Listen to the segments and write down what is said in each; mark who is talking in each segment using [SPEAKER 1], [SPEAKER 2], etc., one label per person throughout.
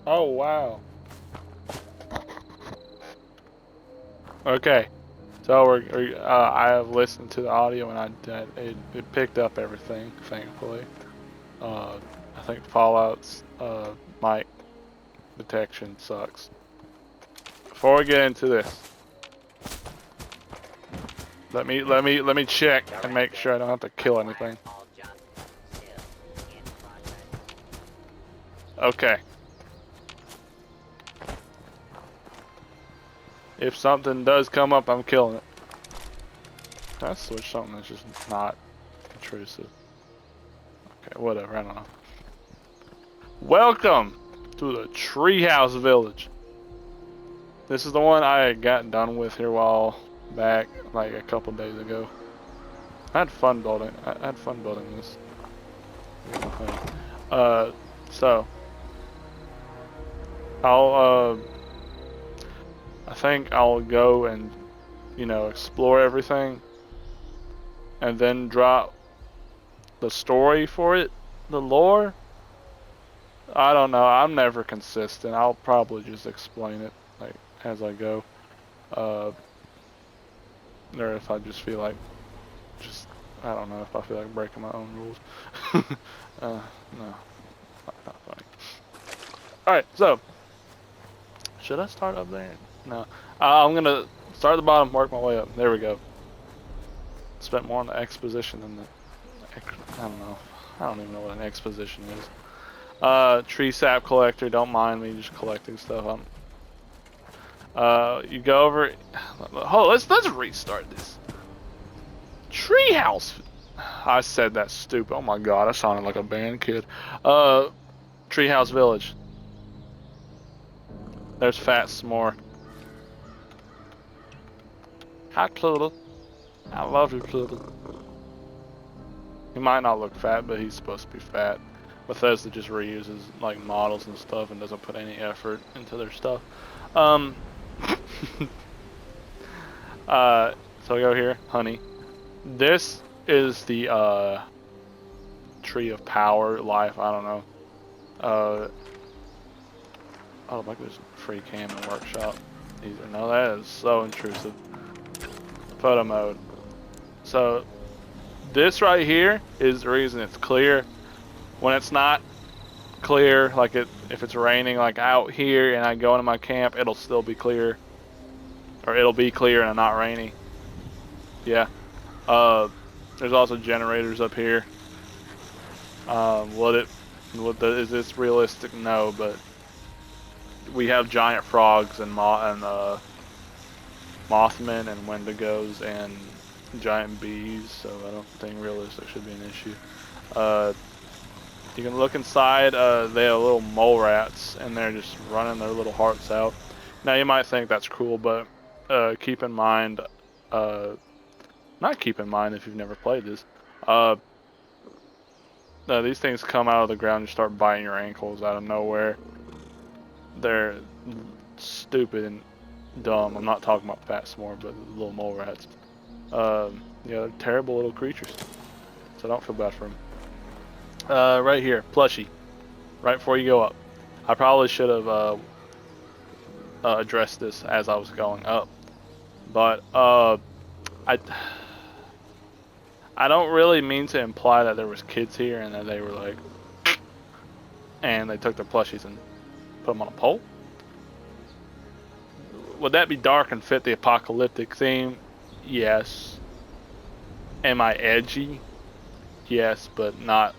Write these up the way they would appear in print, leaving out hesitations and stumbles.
[SPEAKER 1] Oh, wow. Okay. So I have listened to the audio and it picked up everything, thankfully. I think Fallout's mic detection sucks. Before we get into this, let me check and make sure I don't have to kill anything. Okay. If something does come up, I'm killing it. Can I switch something that's just not intrusive? Okay, whatever, I don't know. Welcome to the Treehouse Village. This is the one I got done with here a while back, like a couple days ago. I had fun building. I had fun building this. So I think I'll go and, explore everything, and then drop the story for it, the lore. I don't know. I'm never consistent. I'll probably just explain it like as I go, or if I just feel like I don't know if I feel like breaking my own rules. No, not funny. All right, so should I start up there? No, I'm gonna start at the bottom, work my way up. There we go. Spent more on the exposition than the. I don't know. I don't even know what an exposition is. Tree sap collector. Don't mind me just collecting stuff. You go over. Oh, let's restart this. Treehouse. I said that stupid. Oh my god, I sounded like a band kid. Treehouse Village. There's Fat S'more. Hi, Cludle. I love you, Cludle. He might not look fat, but he's supposed to be fat. Bethesda just reuses like models and stuff and doesn't put any effort into their stuff. So I go here, honey. This is the tree of power, life. I don't know. Oh, look, there's free cam and workshop. No, that is so intrusive. Photo mode. So this right here is the reason it's clear. When it's not clear, like if it's raining, like out here, and I go into my camp, it'll still be clear, or it'll be clear and not rainy. Yeah. There's also generators up here. Is this realistic? No, but we have giant frogs and Mothmen and Wendigos and giant bees, so I don't think realistic should be an issue. You can look inside. They have little mole rats, and they're just running their little hearts out. Now you might think that's cruel, but keep in mind, not keep in mind if you've never played this. These things come out of the ground and start biting your ankles out of nowhere. They're stupid and dumb. I'm not talking about Fat S'more, but little mole rats. Yeah, they're terrible little creatures. So don't feel bad for them. Right here, plushie. Right before you go up. I probably should have addressed this as I was going up, but I don't really mean to imply that there was kids here and that they were like, and they took their plushies and put them on a pole. Would that be dark and fit the apocalyptic theme? Yes. Am I edgy? Yes, but not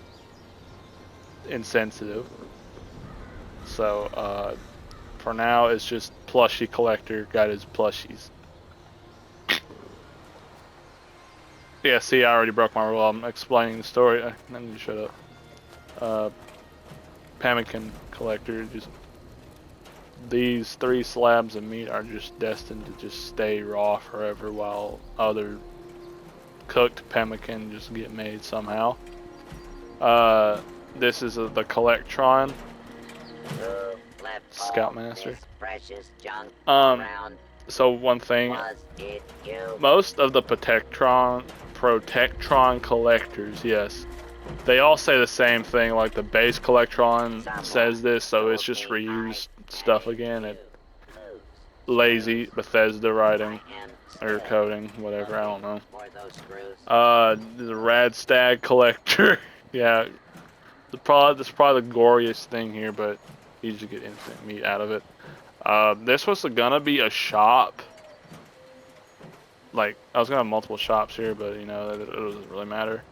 [SPEAKER 1] insensitive. So for now it's just plushie collector got his plushies. Yeah, see, I already broke my rule. I'm explaining the story. I need to shut up. Pemmican collector, just these 3 slabs of meat are just destined to just stay raw forever, while other cooked pemmican just get made somehow. This is the Collectron. Scoutmaster. So one thing, most of the Protectron collectors, yes, They all say the same thing, like the base Collectron says this, so it's just reused stuff again. It lazy Bethesda writing or coding, whatever, I don't know. The Rad Stag Collector. Yeah, this is probably the goriest thing here, but you just get instant meat out of it. This was gonna be a shop. Like, I was gonna have multiple shops here, but you know, it doesn't really matter.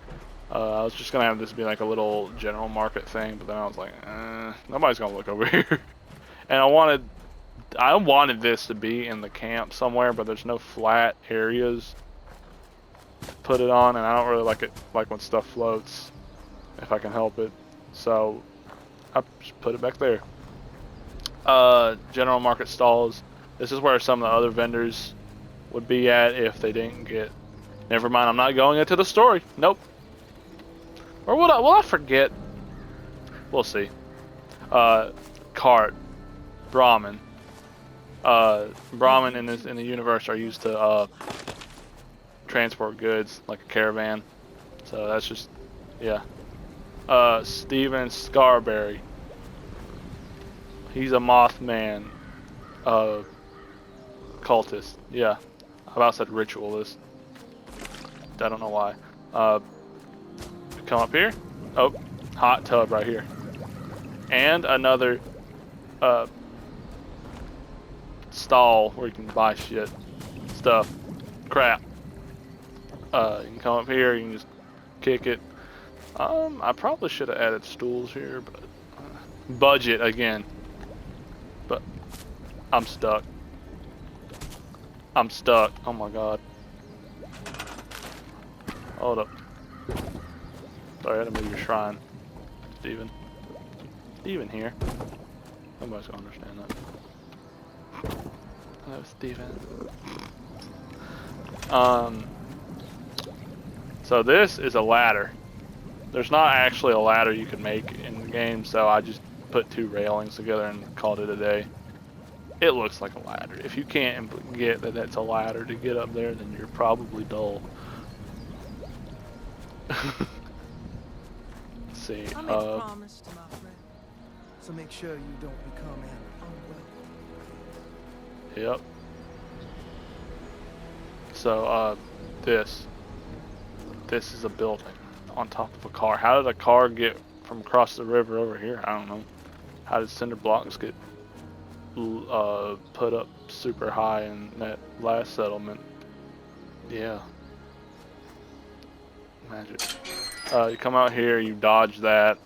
[SPEAKER 1] I was just gonna have this be like a little general market thing, but then I was like, nobody's gonna look over here. And I wanted this to be in the camp somewhere, but there's no flat areas to put it on, and I don't really like when stuff floats, if I can help it. So I just put it back there. General market stalls. This is where some of the other vendors would be at if they didn't get. Never mind, I'm not going into the story. Nope. Or will I forget? We'll see. Cart, Brahmin. Brahmin in the universe are used to transport goods like a caravan. So that's just, yeah. Steven Scarberry. He's a Mothman cultist. Yeah. I about said ritualist. I don't know why. Come up here. Oh, hot tub right here. And another stall where you can buy stuff, crap. You can come up here, you can just kick it. I probably should have added stools here, but budget again. But I'm stuck. I'm stuck. Oh my god. Hold up. Sorry, I had to move your shrine, Steven. Steven here. Nobody's gonna understand that. Hello, Steven. So this is a ladder. There's not actually a ladder you can make in the game, so I just put 2 railings together and called it a day. It looks like a ladder. If you can't get that that's a ladder to get up there, then you're probably dull. Let's see.
[SPEAKER 2] I made a promise to my friend. So make sure you don't become unwell.
[SPEAKER 1] Yep. So, this is a building on top of a car. How did a car get from across the river over here? I don't know. How did cinder blocks get put up super high in that last settlement? Yeah. Magic. You come out here, you dodge that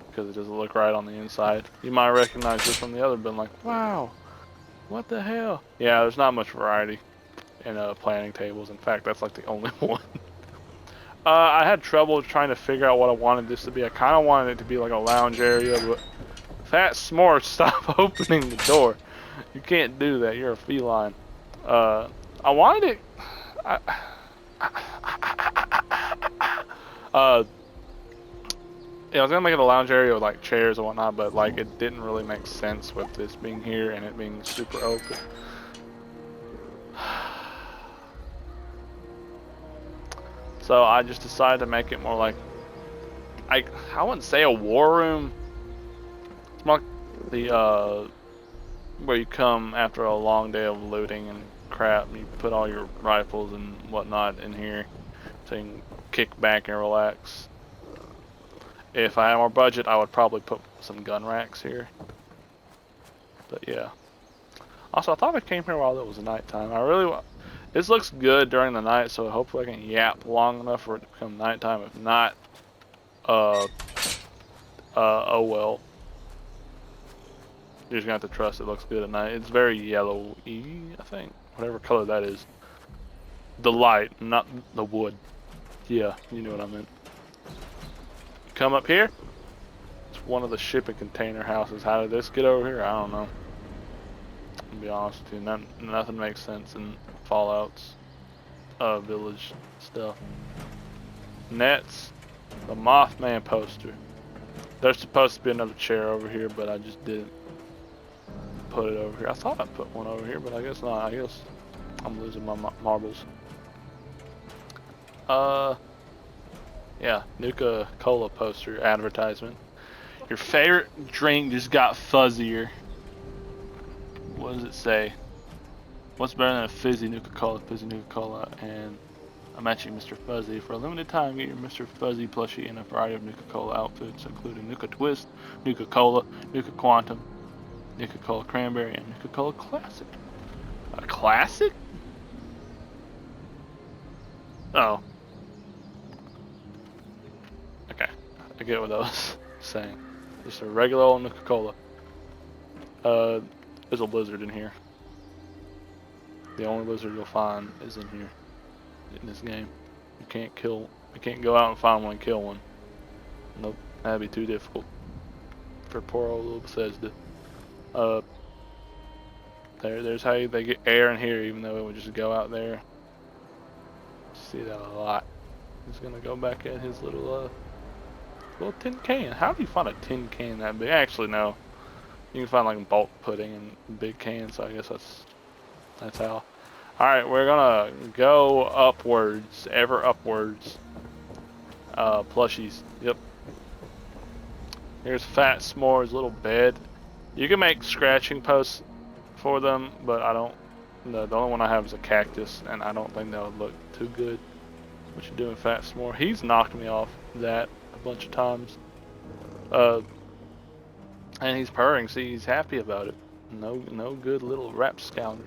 [SPEAKER 1] because it doesn't look right on the inside. You might recognize this from the other building, like, wow, what the hell? Yeah, there's not much variety in planning tables. In fact, that's like the only one. I had trouble trying to figure out what I wanted this to be. I kind of wanted it to be like a lounge area, but Fat S'more, stop opening the door. You can't do that. You're a feline. I wanted it. Yeah, I was gonna make it a lounge area with like chairs and whatnot, but like it didn't really make sense with this being here and it being super open. So I just decided to make it more like, I wouldn't say a war room. It's more like the where you come after a long day of looting and crap, and you put all your rifles and whatnot in here so you can kick back and relax. If I had more budget, I would probably put some gun racks here. But yeah. Also, I thought I came here while it was nighttime. This looks good during the night, so hopefully I can yap long enough for it to become nighttime. If not, oh well. You're just gonna have to trust it looks good at night. It's very yellowy, I think. Whatever color that is. The light, not the wood. Yeah, you know what I meant. Come up here. It's one of the shipping container houses. How did this get over here? I don't know. To be honest with you, nothing makes sense in Fallout's village stuff. Nets. The Mothman poster. There's supposed to be another chair over here, but I just didn't put it over here. I thought I put one over here, but I guess not. I guess I'm losing my marbles. Yeah, Nuka Cola poster advertisement. Your favorite drink just got fuzzier. What does it say? What's better than a fizzy Nuka Cola? Fizzy Nuka Cola, and I'm matching Mr. Fuzzy. For a limited time, get your Mr. Fuzzy plushie in a variety of Nuka Cola outfits, including Nuka Twist, Nuka Cola, Nuka Quantum, Nuka Cola Cranberry, and Nuka Cola Classic. A classic? Oh, okay. I get what I was saying. Just a regular old Nuka Cola. There's a lizard in here. The only lizard you'll find is in here, in this game. You can't go out and find one and kill one. Nope, that'd be too difficult for poor old little Bethesda. Uh, there's how they get air in here, even though it would just go out there. See that a lot. He's gonna go back at his little tin can. How do you find a tin can that big? Actually, no. You can find like bulk pudding in big cans. So I guess that's how. All right, we're gonna go upwards, ever upwards. Plushies. Yep. Here's Fat S'more's little bed. You can make scratching posts for them, but I don't. No, the only one I have is a cactus, and I don't think that would look too good. What you doing, Fat S'more? He's knocked me off that a bunch of times. Uh, and he's purring. See, he's happy about it. No good little rapscallion.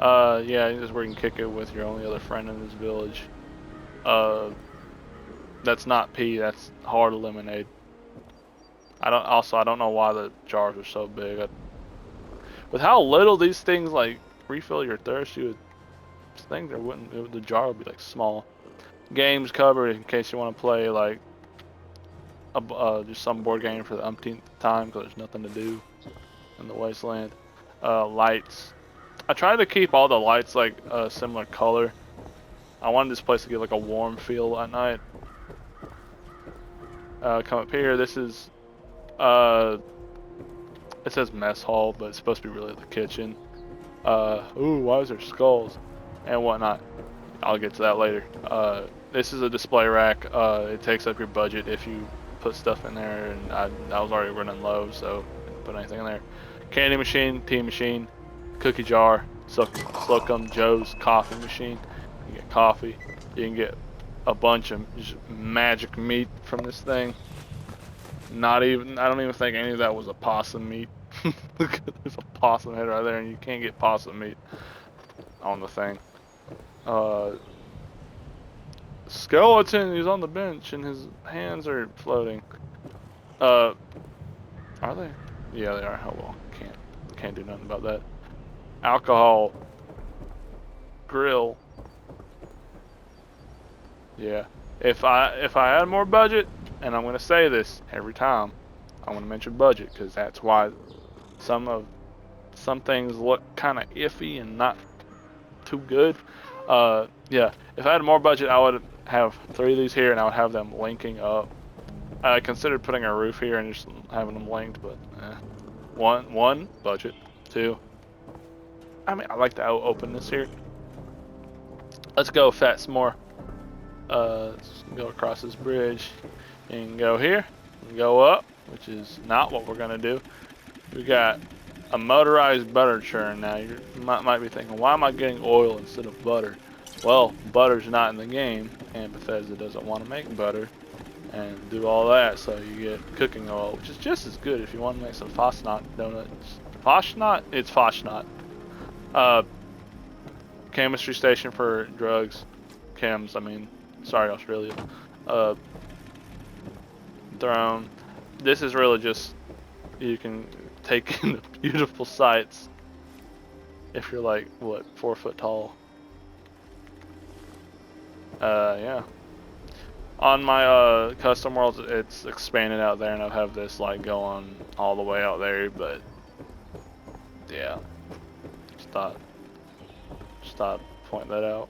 [SPEAKER 1] Yeah, this is where you can kick it with your only other friend in this village. Uh, that's not pea. That's hard lemonade. I don't know why the jars are so big. With how little these things like refill your thirst, you would think there wouldn't. The jar would be like small. Games covered in case you want to play like just some board game for the umpteenth time because there's nothing to do in the wasteland. Lights. I tried to keep all the lights like a similar color. I wanted this place to get like a warm feel at night. Come up here. This is it says mess hall, but it's supposed to be really the kitchen. Ooh, why is there skulls and whatnot? I'll get to that later. This is a display rack. It takes up your budget if you put stuff in there, and I was already running low, so I didn't put anything in there. Candy machine, tea machine, cookie jar, Slocum Joe's coffee machine. You get coffee. You can get a bunch of magic meat from this thing. I don't even think any of that was a possum meat. There's a possum head right there, and you can't get possum meat on the thing. Skeleton, he's on the bench, and his hands are floating. Are they? Yeah, they are. Oh well, can't do nothing about that. Alcohol, grill. Yeah. If I had more budget, and I'm gonna say this every time, I want to mention budget because that's why some things look kind of iffy and not too good. Yeah. If I had more budget, I would have 3 of these here, and I would have them linking up. I considered putting a roof here and just having them linked, but one budget. 2. I mean, I like the openness here. Let's go, Fat S'more. Let's go across this bridge and go here and go up, which is not what we're gonna do. We got a motorized butter churn. Now you might be thinking, why am I getting oil instead of butter? Well, butter's not in the game, and Bethesda doesn't want to make butter and do all that, so you get cooking oil, which is just as good if you want to make some Fosnot donuts. Fosnot? It's Fosnot. Chemistry station for drugs. Chems, I mean. Sorry, Australia. Throne. This is really just, you can take in the beautiful sights if you're like, what, 4 foot tall. Yeah. On my custom worlds, it's expanded out there, and I have this like going all the way out there, but yeah, just thought point that out.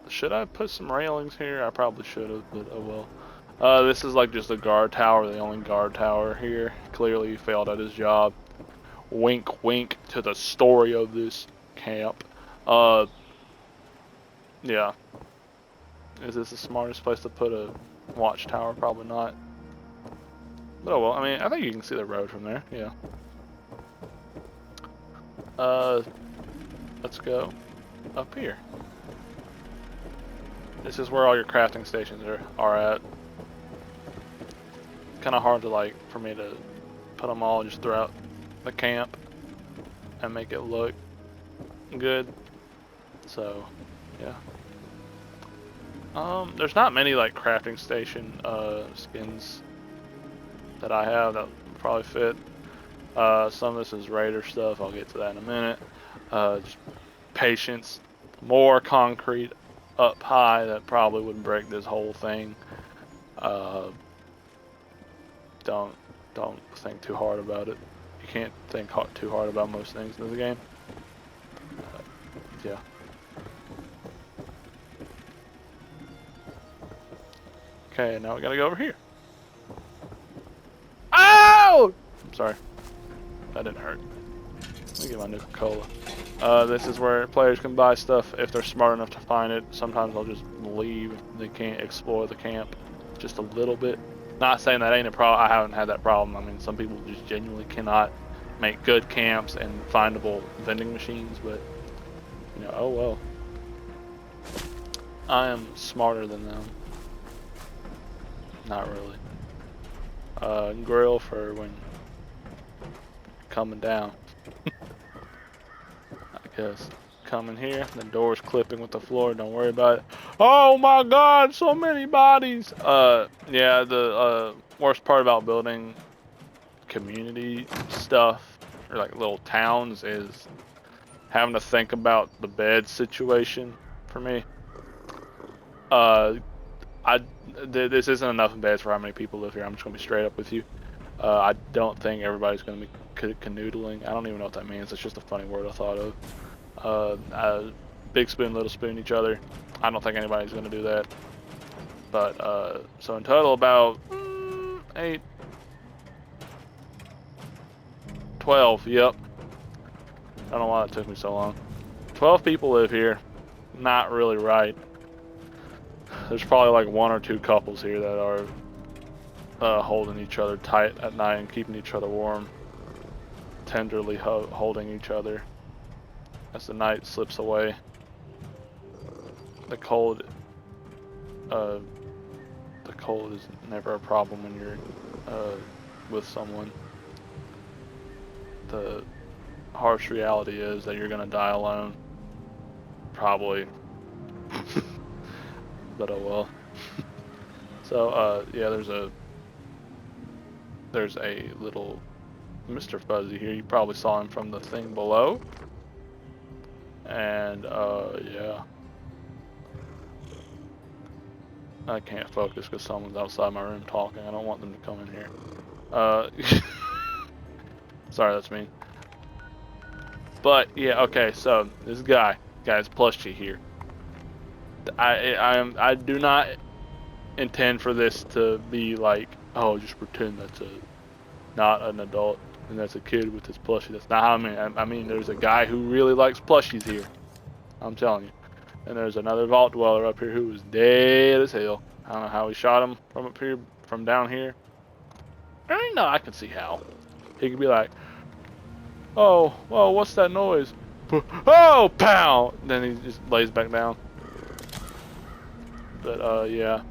[SPEAKER 1] Should I put some railings here? I probably should have, but oh well. This is like just a guard tower, the only guard tower here. Clearly he failed at his job. Wink wink to the story of this camp. Yeah. Is this the smartest place to put a watchtower? Probably not. But oh well, I mean, I think you can see the road from there, yeah. Let's go up here. This is where all your crafting stations are at. It's kind of hard to like, for me to put them all just throughout the camp and make it look good. So, yeah. There's not many like crafting station skins that I have that would probably fit. Some of this is raider stuff. I'll get to that in a minute. Just patience, more concrete up high that probably would break this whole thing. Don't think too hard about it. You can't think too hard about most things in this game. Yeah. Okay, now we gotta go over here. Oh! I'm sorry. That didn't hurt. Let me get my Nuka-Cola. This is where players can buy stuff if they're smart enough to find it. Sometimes they'll just leave. They can't explore the camp just a little bit. Not saying that ain't a problem. I haven't had that problem. I mean, some people just genuinely cannot make good camps and findable vending machines, but, you know, oh well. I am smarter than them. Not really. Grill for when coming down. I guess. Coming here, the door's clipping with the floor, don't worry about it. Oh my god, so many bodies! Yeah, the worst part about building community stuff, or like little towns, is having to think about the bed situation for me. This isn't enough beds for how many people live here. I'm just gonna be straight up with you. I don't think everybody's gonna be canoodling. I don't even know what that means. It's just a funny word I thought of. Big spoon, little spoon each other. I don't think anybody's gonna do that. But so in total about 8, 12. Yep. I don't know why it took me so long. 12 people live here. Not really right. There's probably like 1 or 2 couples here that are holding each other tight at night and keeping each other warm. Tenderly holding each other as the night slips away. The cold is never a problem when you're with someone. The harsh reality is that you're gonna die alone. Probably. But oh well. So yeah, there's a little Mr. Fuzzy here. You probably saw him from the thing below. And yeah. I can't focus because someone's outside my room talking. I don't want them to come in here. Sorry, that's me. But yeah, okay. So this guy's plushie here. I do not intend for this to be like, oh, just pretend that's not an adult and that's a kid with his plushie. That's not how I mean. I mean, there's a guy who really likes plushies here. I'm telling you. And there's another vault dweller up here who was dead as hell. I don't know how he shot him from up here, from down here. I know I can see how. He could be like, oh, what's that noise? Oh, pow! Then he just lays back down. But yeah.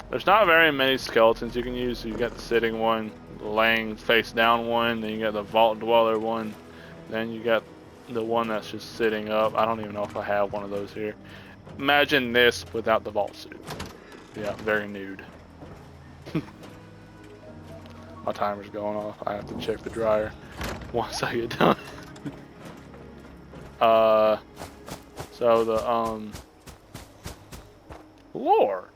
[SPEAKER 1] There's not very many skeletons you can use. So you got the sitting one, the laying face down one, then you got the vault dweller one, then you got the one that's just sitting up. I don't even know if I have one of those here. Imagine this without the vault suit. Yeah, very nude. My timer's going off. I have to check the dryer once I get done. So the lore,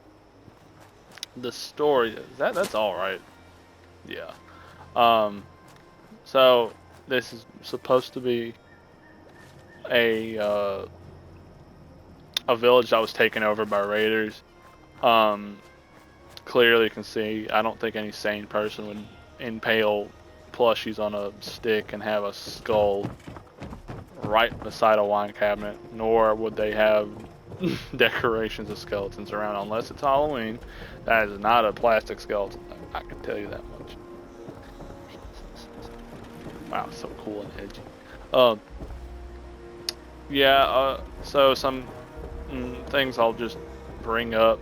[SPEAKER 1] the story, that's all right. Yeah. So this is supposed to be a village that was taken over by raiders. Clearly you can see, I don't think any sane person would impale plushies on a stick and have a skull right beside a wine cabinet, nor would they have decorations of skeletons around unless it's Halloween. That is not a plastic skeleton. I can tell you that much. Wow, so cool and edgy. Um, yeah. So some things I'll just bring up.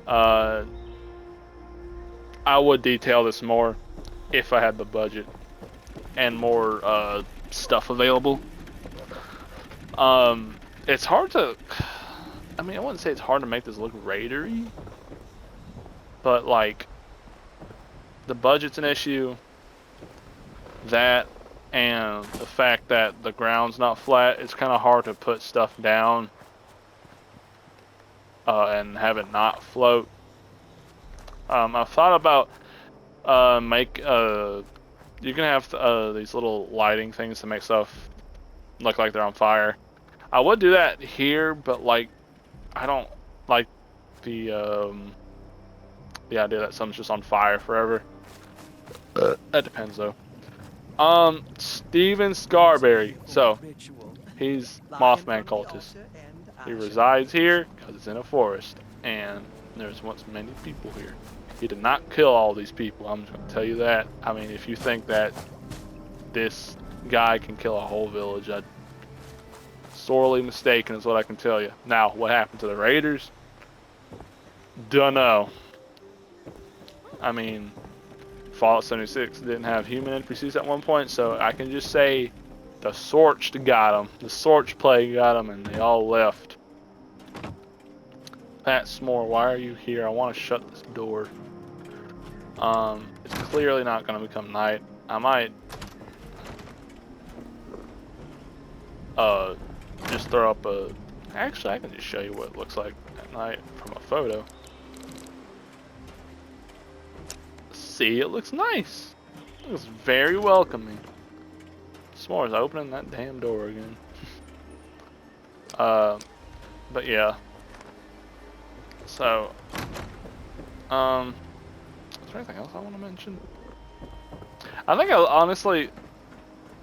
[SPEAKER 1] Uh, I would detail this more if I had the budget and more stuff available. It's hard to. I mean, I wouldn't say it's hard to make this look raidery, but like the budget's an issue. That and the fact that the ground's not flat, it's kind of hard to put stuff down and have it not float. I've thought about you can have these little lighting things to make stuff look like they're on fire. I would do that here, but like I don't like the idea that something's just on fire forever. That depends though. Steven Scarberry. So he's Mothman cultist. He resides here because it's in a forest, and there's once many people here. He did not kill all these people. I'm just going to tell you that. I mean, if you think that this guy can kill a whole village, I'd sorely mistaken is what I can tell you. Now, what happened to the Raiders? Dunno. I mean, Fallout 76 didn't have human NPCs at one point, so I can just say the Sorched got them. The Sorch plague got them, and they all left. Pat S'more, why are you here? I want to shut this door. It's clearly not going to become night. I might just throw up a. Actually, I can just show you what it looks like at night from a photo. See, it looks nice. It looks very welcoming. S'more's opening that damn door again. But yeah. So, is there anything else I want to mention? I think honestly,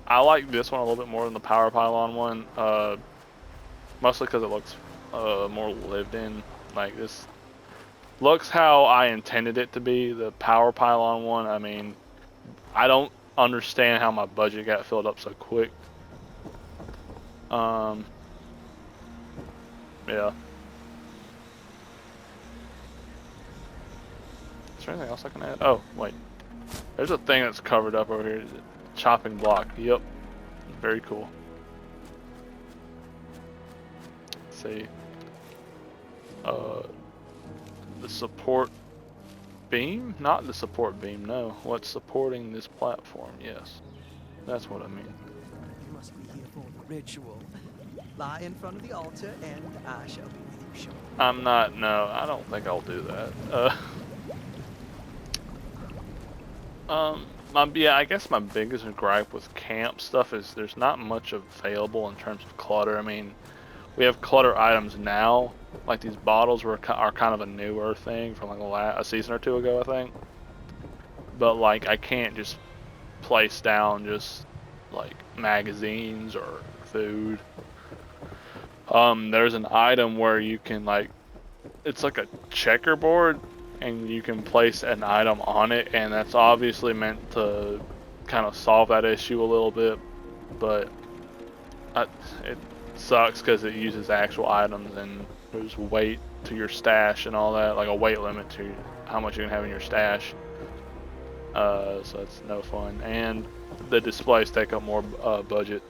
[SPEAKER 1] I like this one a little bit more than the power pylon one. Mostly because it looks more lived in. Like this looks how I intended it to be. The power pylon one, I mean, I don't understand how my budget got filled up so quick. Yeah. Is there anything else I can add? Oh, wait. There's a thing that's covered up over here. Chopping block. Yep. Very cool. Let's see. The support beam? Not the support beam, no. What's supporting this platform? Yes. That's what I mean.
[SPEAKER 2] You must be here for the ritual. Lie in front of the altar, and I shall be with you shortly.
[SPEAKER 1] I'm not, no, I don't think I'll do that. Yeah, I guess my biggest gripe with camp stuff is there's not much available in terms of clutter. I mean, we have clutter items now, like these bottles are kind of a newer thing from like a season or two ago, I think. But like, I can't just place down just like magazines or food. There's an item where you can like, it's like a checkerboard, and you can place an item on it, and that's obviously meant to kind of solve that issue a little bit, but it sucks because it uses actual items, and there's weight to your stash and all that, like a weight limit to how much you can have in your stash. So it's no fun, and the displays take up more budget.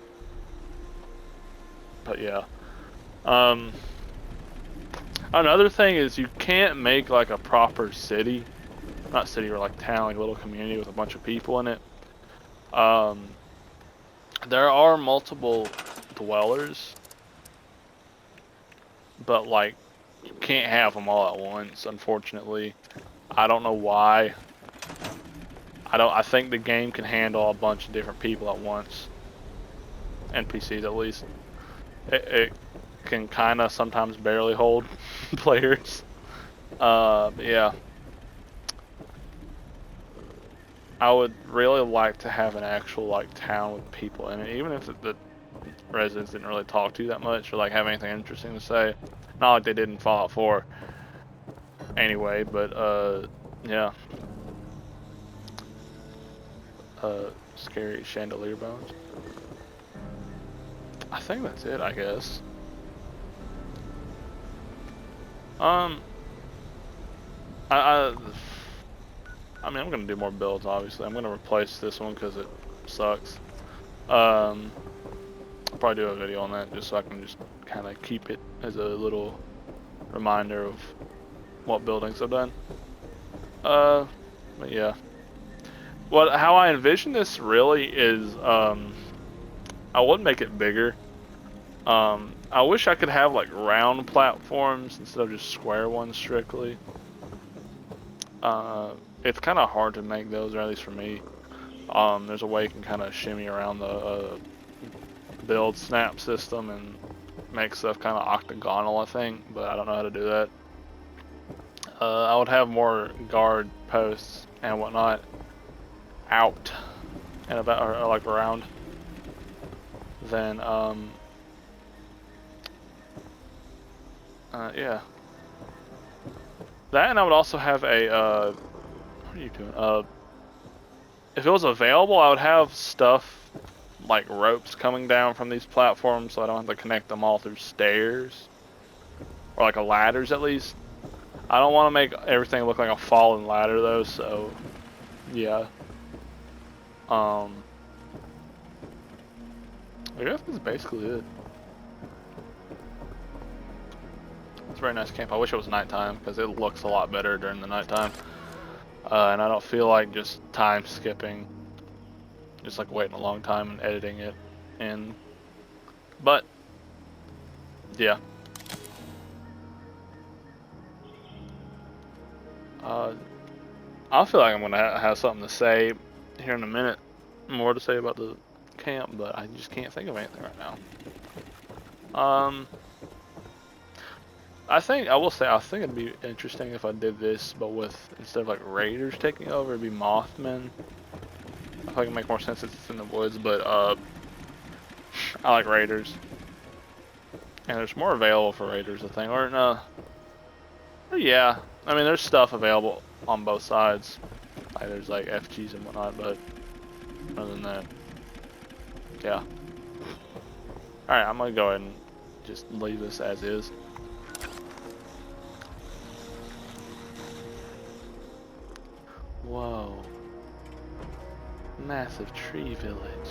[SPEAKER 1] But yeah. Another thing is you can't make like a proper city, not city or like town, like a little community with a bunch of people in it. There are multiple dwellers, but like you can't have them all at once, unfortunately. I don't know why. I think the game can handle a bunch of different people at once. NPCs at least. It can kind of sometimes barely hold players. Yeah. I would really like to have an actual like town with people in it, even if residents didn't really talk to you that much or like have anything interesting to say. Not like they did in Fallout 4 anyway, but yeah. Scary chandelier bones. I think that's it, I guess. Um, I, I mean, I'm gonna do more builds. Obviously, I'm gonna replace this one because it sucks. I'll probably do a video on that just so I can just kind of keep it as a little reminder of what buildings I've done. But yeah. How I envision this really is, I would make it bigger. I wish I could have like round platforms instead of just square ones strictly. It's kind of hard to make those, or at least for me. There's a way you can kind of shimmy around the build snap system and make stuff kind of octagonal, I think, but I don't know how to do that. I would have more guard posts and whatnot out and about, or like around. Then, yeah. That, and I would also have a, what are you doing? If it was available, I would have stuff like ropes coming down from these platforms so I don't have to connect them all through stairs. Or like a ladders at least. I don't want to make everything look like a fallen ladder though, so yeah. I guess that's basically it. It's a very nice camp. I wish it was nighttime because it looks a lot better during the nighttime. And I don't feel like just time skipping, just like waiting a long time and editing it. And but yeah. I feel like I'm gonna have something to say here in a minute, more to say about the camp, but I just can't think of anything right now. I will say, I think it'd be interesting if I did this, but with, instead of like raiders taking over, it'd be Mothmen. I feel like it'd make more sense if it's in the woods, but I like raiders. And there's more available for raiders, I think, or no. Yeah, I mean, there's stuff available on both sides. Like, there's like FGs and whatnot, but other than that, yeah. Alright, I'm gonna go ahead and just leave this as is. Whoa. Massive tree village.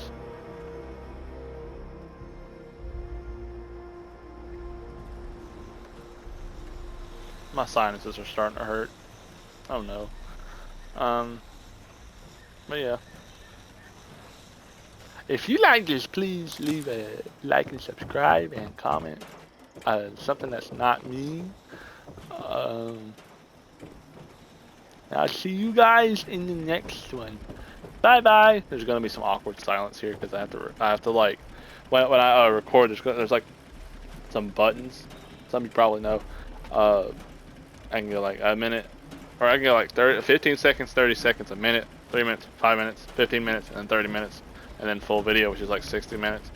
[SPEAKER 1] My sinuses are starting to hurt. Oh no. But yeah. If you like this, please leave a like and subscribe and comment. Something that's not mean. I'll see you guys in the next one. Bye bye. There's gonna be some awkward silence here because I have to like, when I record, there's like some buttons. Some of you probably know. I can go like a minute, or I can go like 15 seconds, 30 seconds, a minute, 3 minutes, 5 minutes, 15 minutes, and then 30 minutes, and then full video, which is like 60 minutes.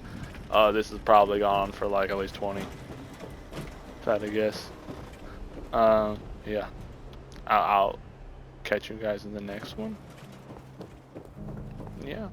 [SPEAKER 1] This is probably gone for like at least 20, if I had to guess. Yeah. I'll catch you guys in the next one. Yeah.